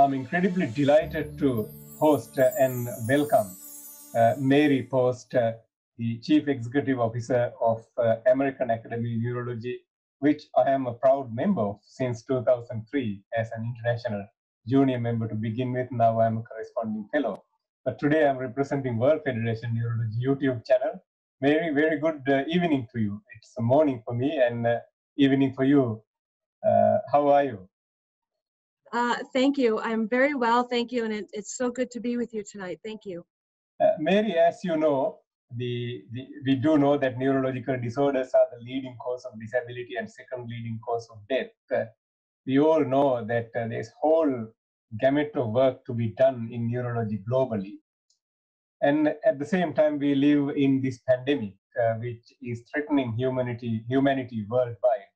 I'm incredibly delighted to host and welcome Mary Post, the Chief Executive Officer of American Academy of Neurology, which I am a proud member of since 2003 as an international junior member to begin with. Now I'm a corresponding fellow. But today I'm representing World Federation Neurology YouTube channel. Mary, very good evening to you. It's a morning for me and evening for you. How are you? Thank you. I'm very well, thank you, and it's so good to be with you tonight. Thank you. Mary, as you know, we do know that neurological disorders are the leading cause of disability and second leading cause of death. We all know that there's whole gamut of work to be done in neurology globally. And at the same time, we live in this pandemic, which is threatening humanity worldwide.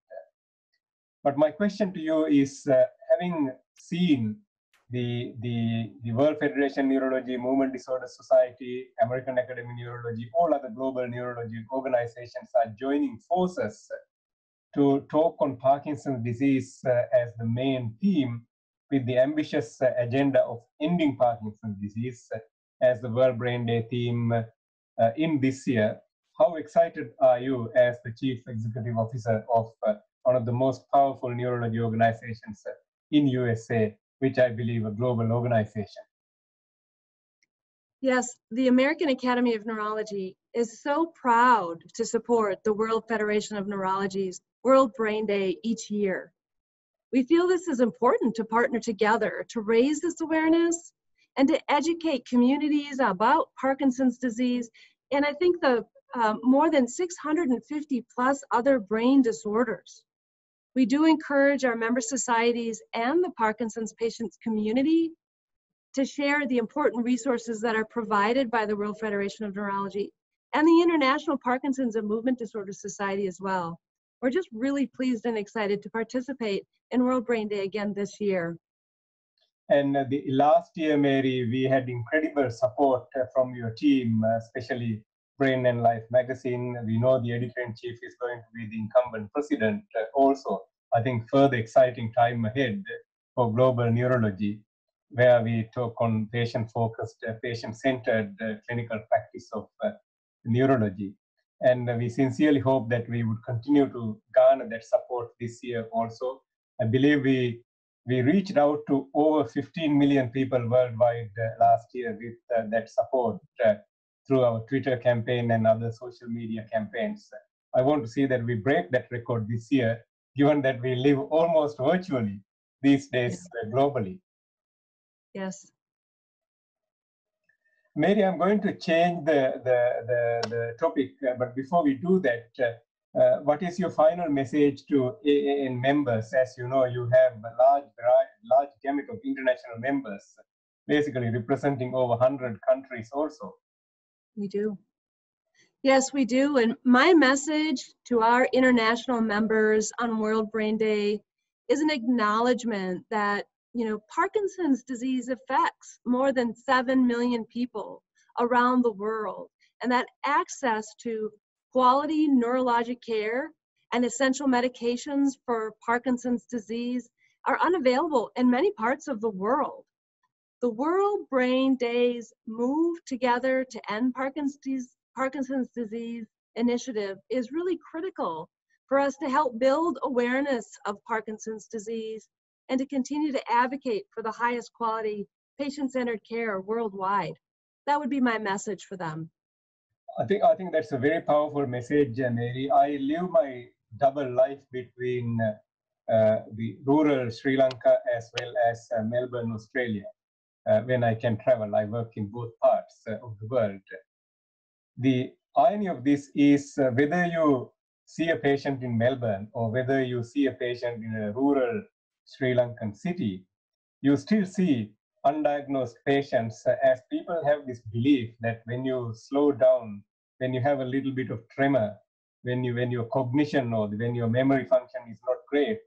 But my question to you is, having seen the World Federation Neurology, Movement Disorder Society, American Academy of Neurology, all other global neurology organizations are joining forces to talk on Parkinson's disease as the main theme, with the ambitious agenda of ending Parkinson's disease as the World Brain Day theme in this year. How excited are you as the Chief Executive Officer of one of the most powerful neurology organizations in USA, which I believe a global organization? Yes, the American Academy of Neurology is so proud to support the World Federation of Neurology's World Brain Day each year. We feel this is important to partner together to raise this awareness and to educate communities about Parkinson's disease. And I think the more than 650 plus other brain disorders. We do encourage our member societies and the Parkinson's patients community to share the important resources that are provided by the World Federation of Neurology and the International Parkinson's and Movement Disorder Society as well. We're just really pleased and excited to participate in World Brain Day again this year. And the last year, Mary, we had incredible support from your team, especially Brain and Life magazine. We know the editor-in-chief is going to be the incumbent president also. I think further exciting time ahead for global neurology, where we talk on patient-focused, patient-centered clinical practice of neurology. And we sincerely hope that we would continue to garner that support this year also. I believe we reached out to over 15 million people worldwide last year with that support through our Twitter campaign and other social media campaigns. I want to see that we break that record this year, given that we live almost virtually these days globally. Yes. Mary, I'm going to change the topic, but before we do that, what is your final message to AAN members? As you know, you have a large gamut of international members, basically representing over 100 countries also. We do. Yes, we do. And my message to our international members on World Brain Day is an acknowledgement that, Parkinson's disease affects more than 7 million people around the world, and that access to quality neurologic care and essential medications for Parkinson's disease are unavailable in many parts of the world. The World Brain Days Move Together to End Parkinson's Disease initiative is really critical for us to help build awareness of Parkinson's disease and to continue to advocate for the highest quality patient-centered care worldwide. That would be my message for them. I think that's a very powerful message, Mary. I live my double life between the rural Sri Lanka as well as Melbourne, Australia. When I can travel, I work in both parts of the world. The irony of this is whether you see a patient in Melbourne or whether you see a patient in a rural Sri Lankan city, you still see undiagnosed patients, as people have this belief that when you slow down, when you have a little bit of tremor, when your cognition or when your memory function is not great,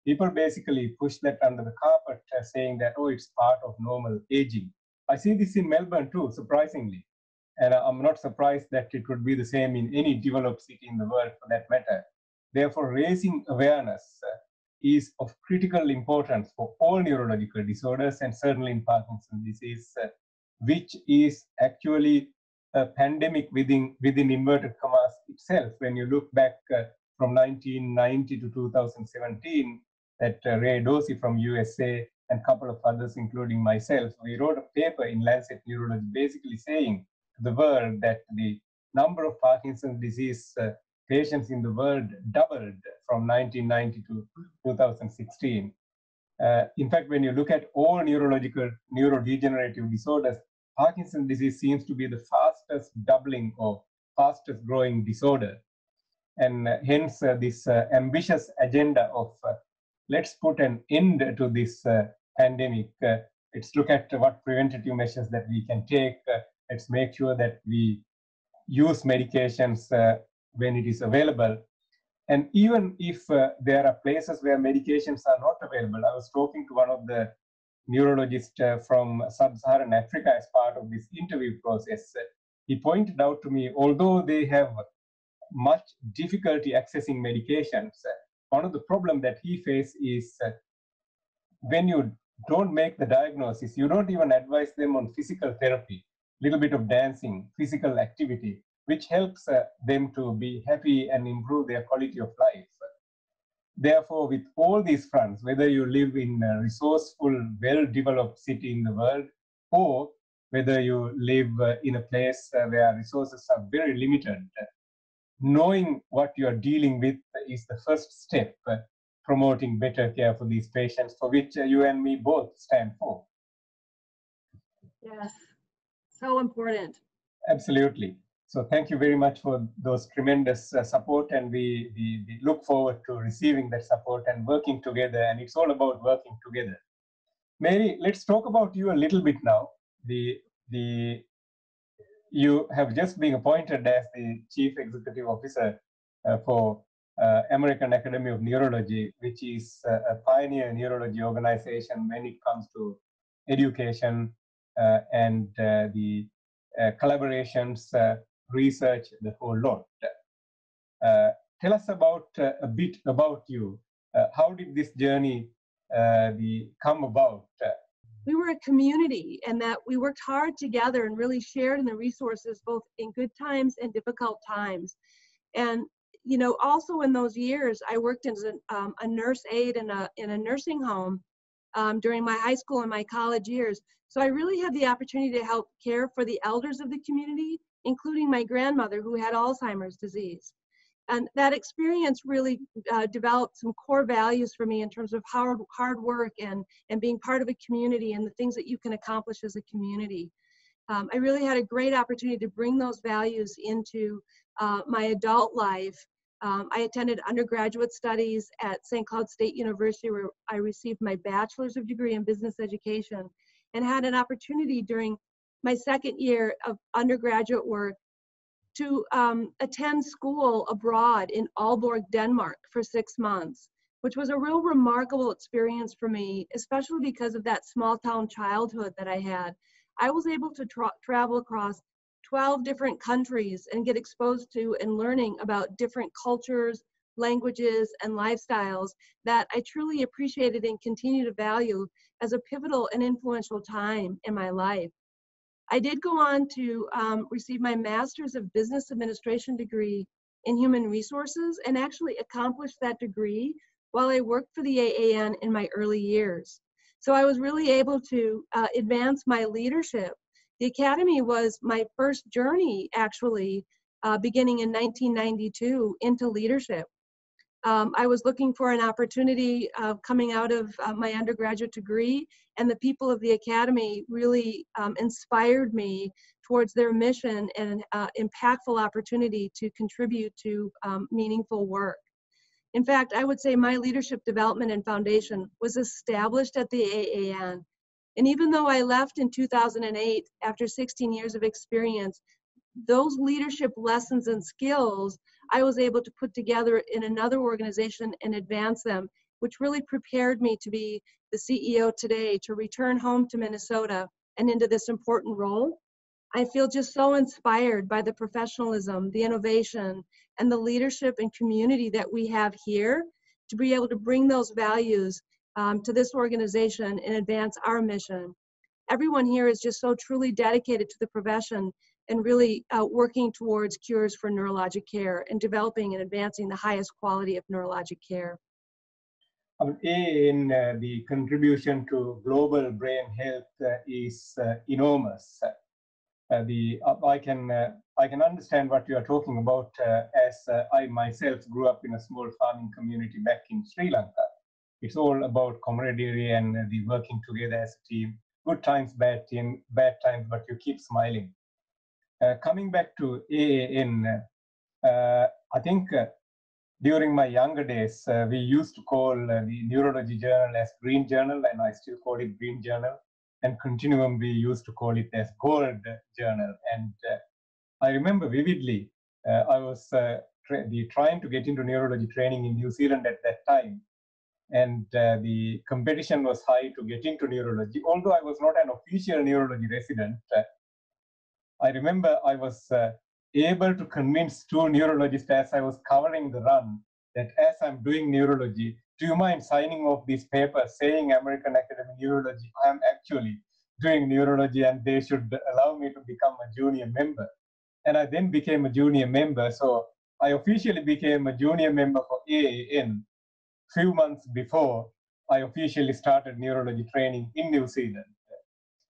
people basically push that under the carpet, saying that, oh, it's part of normal aging. I see this in Melbourne too, surprisingly. And I'm not surprised that it would be the same in any developed city in the world for that matter. Therefore, raising awareness is of critical importance for all neurological disorders, and certainly in Parkinson's disease, which is actually a pandemic within inverted commas itself. When you look back from 1990 to 2017, that Ray Dorsey from USA and a couple of others, including myself, we wrote a paper in Lancet Neurology basically saying to the world that the number of Parkinson's disease patients in the world doubled from 1990 to 2016. In fact, when you look at all neurodegenerative disorders, Parkinson's disease seems to be the fastest doubling or fastest growing disorder. And hence this ambitious agenda of let's put an end to this pandemic. Let's look at what preventative measures that we can take. Let's make sure that we use medications when it is available. And even if there are places where medications are not available, I was talking to one of the neurologists from Sub-Saharan Africa as part of this interview process. He pointed out to me, although they have much difficulty accessing medications, one of the problems that he faces is when you don't make the diagnosis, you don't even advise them on physical therapy, little bit of dancing, physical activity, which helps them to be happy and improve their quality of life. Therefore, with all these fronts, whether you live in a resourceful, well-developed city in the world, or whether you live in a place where resources are very limited, knowing what you are dealing with is the first step promoting better care for these patients, for which you and me both stand for. Yes, so important. Absolutely. So thank you very much for those tremendous support, and we look forward to receiving that support and working together, and it's all about working together. Mary, let's talk about you a little bit now. You have just been appointed as the Chief Executive Officer for American Academy of Neurology, which is a pioneer neurology organization when it comes to education and the collaborations, research, the whole lot. Tell us about a bit about you. How did this journey come about? We were a community, and that we worked hard together and really shared in the resources, both in good times and difficult times. And you know, also in those years, I worked as a nurse aide in a nursing home during my high school and my college years. So I really had the opportunity to help care for the elders of the community, including my grandmother who had Alzheimer's disease. And that experience really developed some core values for me in terms of hard work and being part of a community and the things that you can accomplish as a community. I really had a great opportunity to bring those values into my adult life. I attended undergraduate studies at St. Cloud State University, where I received my bachelor's degree in business education, and had an opportunity during my second year of undergraduate work to attend school abroad in Aalborg, Denmark for 6 months, which was a real remarkable experience for me, especially because of that small town childhood that I had. I was able to travel across 12 different countries and get exposed to and learning about different cultures, languages, and lifestyles that I truly appreciated and continue to value as a pivotal and influential time in my life. I did go on to receive my Master's of Business Administration degree in Human Resources, and actually accomplished that degree while I worked for the AAN in my early years. So I was really able to advance my leadership. The Academy was my first journey, actually, beginning in 1992 into leadership. I was looking for an opportunity coming out of my undergraduate degree, and the people of the Academy really inspired me towards their mission and impactful opportunity to contribute to meaningful work. In fact, I would say my leadership development and foundation was established at the AAN. And even though I left in 2008 after 16 years of experience, those leadership lessons and skills I was able to put together in another organization and advance them, which really prepared me to be the CEO today, to return home to Minnesota and into this important role. I feel just so inspired by the professionalism, the innovation, and the leadership and community that we have here. to be able to bring those values to this organization and advance our mission. Everyone here is just so truly dedicated to the profession and really working towards cures for neurologic care and developing and advancing the highest quality of neurologic care. In the contribution to global brain health is enormous. I can understand what you are talking about as I myself grew up in a small farming community back in Sri Lanka. It's all about camaraderie and the working together as a team. Good times, bad times, but you keep smiling. Coming back to AAN, I think during my younger days, we used to call the Neurology Journal as Green Journal, and I still call it Green Journal. And Continuum, we used to call it as Gold Journal. And I remember vividly, I was trying to get into neurology training in New Zealand at that time. And the competition was high to get into neurology. Although I was not an official neurology resident, I remember I was able to convince two neurologists as I was covering the run that as I'm doing neurology, do you mind signing off this paper saying American Academy of Neurology? I'm actually doing neurology and they should allow me to become a junior member. And I then became a junior member. So I officially became a junior member for AAN few months before I officially started neurology training in New Zealand.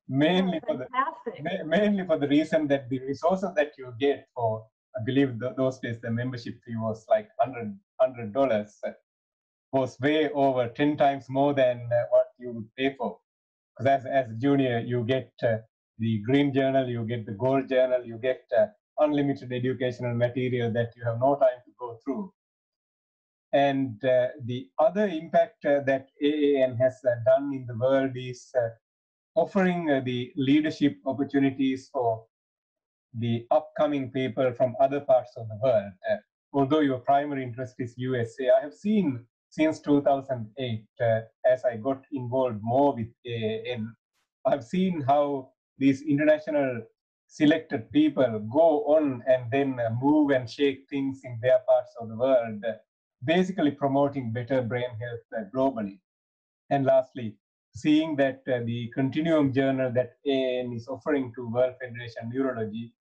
Mainly for the reason that the resources that you get for, I believe those days the membership fee was like $100, was way over 10 times more than what you would pay for. Because as a junior, you get the Green Journal, you get the Gold Journal, you get unlimited educational material that you have no time to go through. And the other impact that AAN has done in the world is offering the leadership opportunities for the upcoming people from other parts of the world. Although your primary interest is USA, I have seen since 2008, as I got involved more with AAN, I've seen how these international selected people go on and then move and shake things in their parts of the world, basically promoting better brain health globally. And lastly, seeing that the Continuum journal that AAN is offering to World Federation Neurology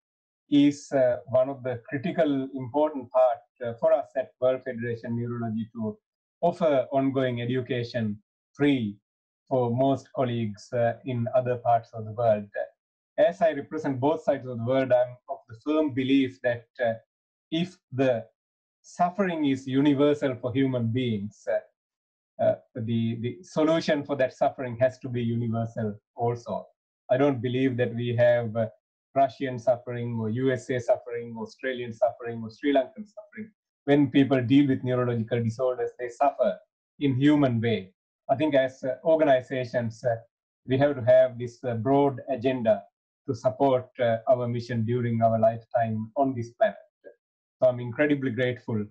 is one of the critical important part for us at World Federation Neurology to offer ongoing education free for most colleagues in other parts of the world. As I represent both sides of the world, I'm of the firm belief that if the suffering is universal for human beings, the solution for that suffering has to be universal also. I don't believe that we have Russian suffering or USA suffering, Australian suffering, or Sri Lankan suffering. When people deal with neurological disorders, they suffer in human way. I think as organizations, we have to have this broad agenda to support our mission during our lifetime on this planet. So I'm incredibly grateful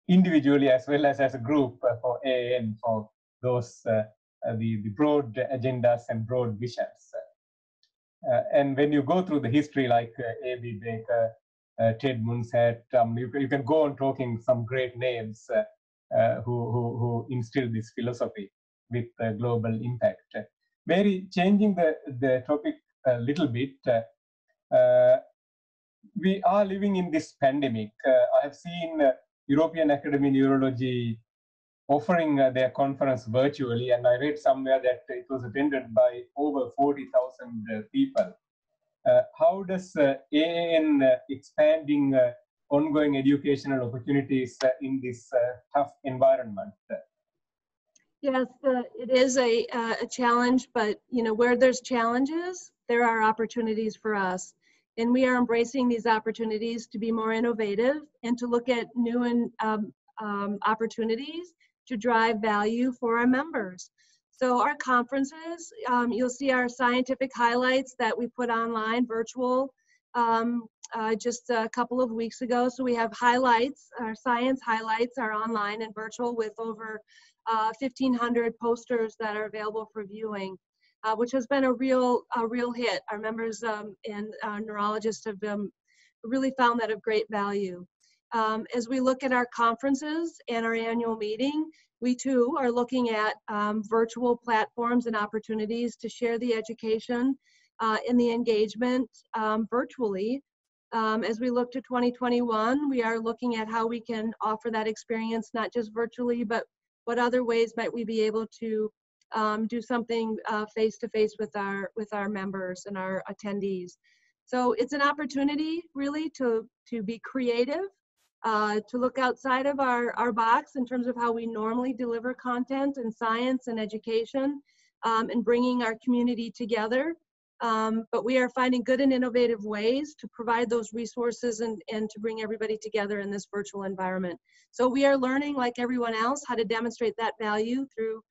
individually as well as a group for AAN for those the broad agendas and broad visions. And when you go through the history like A.B. Baker, Ted Munsat, you can go on talking some great names who instilled this philosophy with global impact. Mary, changing the topic a little bit, we are living in this pandemic. I have seen European Academy of Neurology offering their conference virtually, and I read somewhere that it was attended by over 40,000 people. How does AAN expanding ongoing educational opportunities in this tough environment? Yes, it is a challenge, but where there's challenges, there are opportunities for us. And we are embracing these opportunities to be more innovative and to look at new opportunities to drive value for our members. So our conferences, you'll see our scientific highlights that we put online, virtual, just a couple of weeks ago. So we have highlights, our science highlights are online and virtual with over 1,500 posters that are available for viewing. Which has been a real hit. Our members and neurologists have really found that of great value. As we look at our conferences and our annual meeting, we too are looking at virtual platforms and opportunities to share the education and the engagement virtually. As we look to 2021, we are looking at how we can offer that experience, not just virtually, but what other ways might we be able to do something face-to-face with our members and our attendees. So it's an opportunity really to be creative, to look outside of our box in terms of how we normally deliver content and science and education, and bringing our community together. But we are finding good and innovative ways to provide those resources and to bring everybody together in this virtual environment. So we are learning, like everyone else, how to demonstrate that value through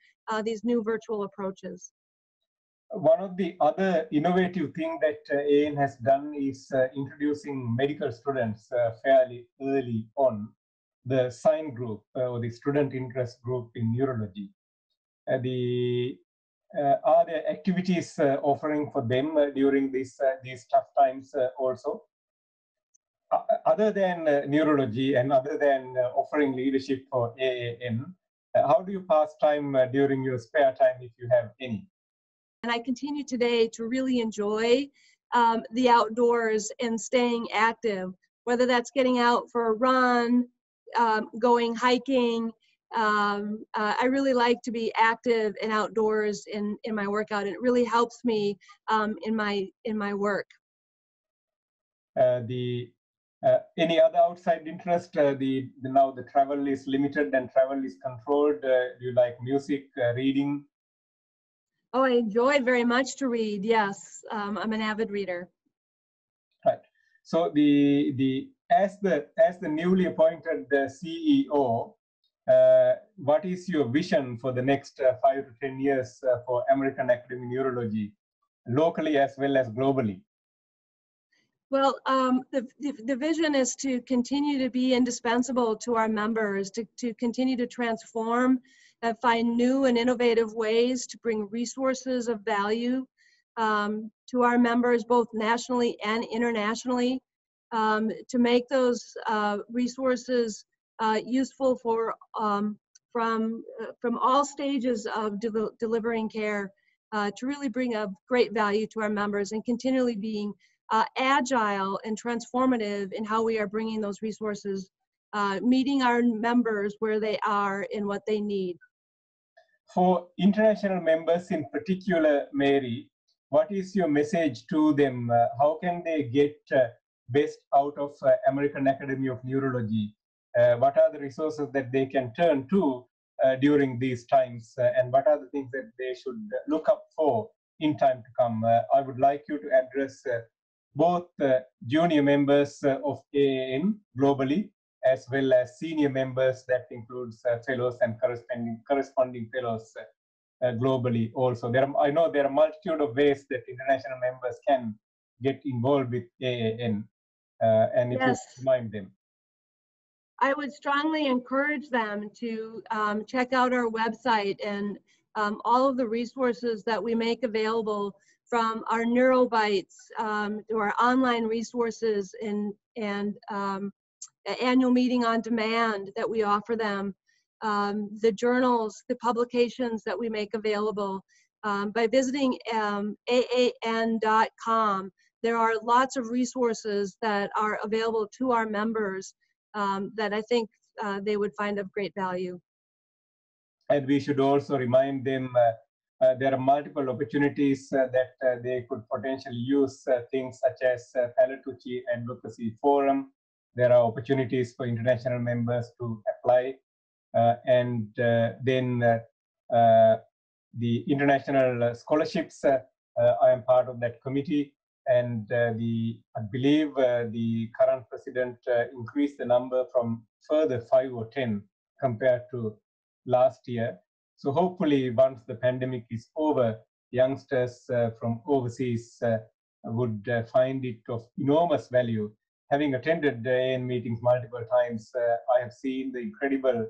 these new virtual approaches. One of the other innovative things that AN has done is introducing medical students fairly early on, the SIGN group, or the student interest group in neurology. Are there activities offering for them during these tough times also? Other than neurology and other than offering leadership for AAN, how do you pass time during your spare time, if you have any? And I continue today to really enjoy the outdoors and staying active, whether that's getting out for a run, going hiking. I really like to be active and outdoors in my workout, and it really helps me in my work. Any other outside interest? Now the travel is limited and travel is controlled. Do you like music, reading? Oh, I enjoy very much to read. Yes, I'm an avid reader. Right. So as the newly appointed CEO, what is your vision for the next 5 to 10 years for American Academy of Neurology, locally as well as globally? Well, the vision is to continue to be indispensable to our members, to continue to transform and find new and innovative ways to bring resources of value to our members, both nationally and internationally, to make those resources useful for from all stages of delivering care, to really bring a great value to our members, and continually being agile and transformative in how we are bringing those resources, meeting our members where they are and what they need. For international members in particular, Mary, what is your message to them? How can they get best out of American Academy of Neurology? What are the resources that they can turn to during these times? And what are the things that they should look up for in time to come? I would like you to address both junior members of AAN globally, as well as senior members, that includes fellows and corresponding fellows globally also. I know there are a multitude of ways that international members can get involved with AAN, and if Yes. you remind them. I would strongly encourage them to check out our website and all of the resources that we make available, from our NeuroBites to our online resources and annual meeting on demand that we offer them, the journals, the publications that we make available. By visiting AAN.com, there are lots of resources that are available to our members that I think they would find of great value. And we should also remind them there are multiple opportunities that they could potentially use, things such as Palatucci Advocacy Forum. There are opportunities for international members to apply. And then the international scholarships, I am part of that committee. And I believe the current president increased the number from further 5 or 10 compared to last year. So hopefully, once the pandemic is over, youngsters from overseas would find it of enormous value. Having attended AN meetings multiple times, I have seen the incredible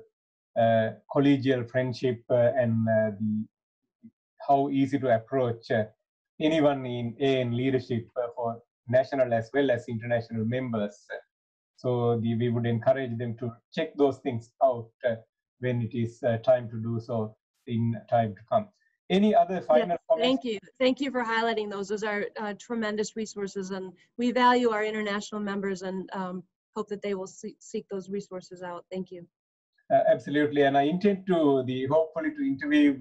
collegial friendship and how easy to approach anyone in AN leadership for national as well as international members. So we would encourage them to check those things out when it is time to do so in time to come. Any other final comments? Thank you. Thank you for highlighting those. Those are tremendous resources, and we value our international members and hope that they will seek those resources out. Thank you. Absolutely, and I intend to hopefully to interview,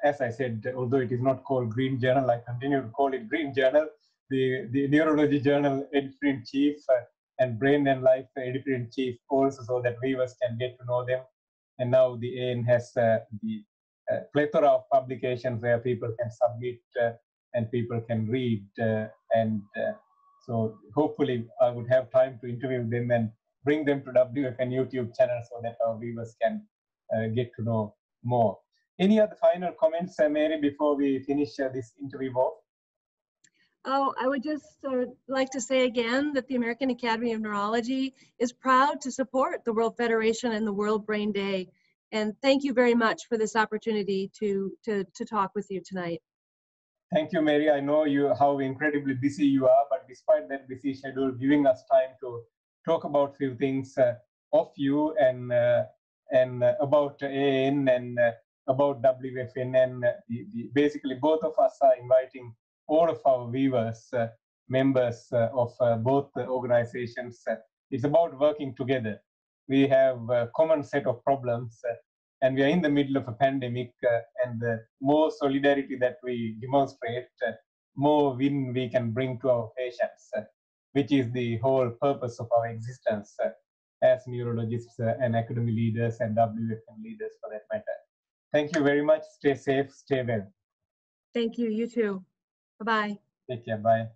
as I said, although it is not called Green Journal, I continue to call it Green Journal, the Neurology Journal editor-in-chief and Brain and Life editor-in-chief also, so that viewers can get to know them. And now the AN has the plethora of publications where people can submit and people can read, so hopefully I would have time to interview them and bring them to WFN YouTube channel so that our viewers can get to know more. Any other final comments, Mary, before we finish this interview off? Oh, I would just like to say again that the American Academy of Neurology is proud to support the World Federation and the World Brain Day. And thank you very much for this opportunity to talk with you tonight. Thank you, Mary. I know how incredibly busy you are, but despite that busy schedule, giving us time to talk about a few things of you and about AN and about WFN, and basically both of us are inviting all of our viewers, members of both organizations. It's about working together. We have a common set of problems, and we are in the middle of a pandemic, and the more solidarity that we demonstrate, more win we can bring to our patients, which is the whole purpose of our existence as neurologists and academy leaders and WFN leaders for that matter. Thank you very much. Stay safe, stay well. Thank you, you too. Bye-bye. Take care, bye.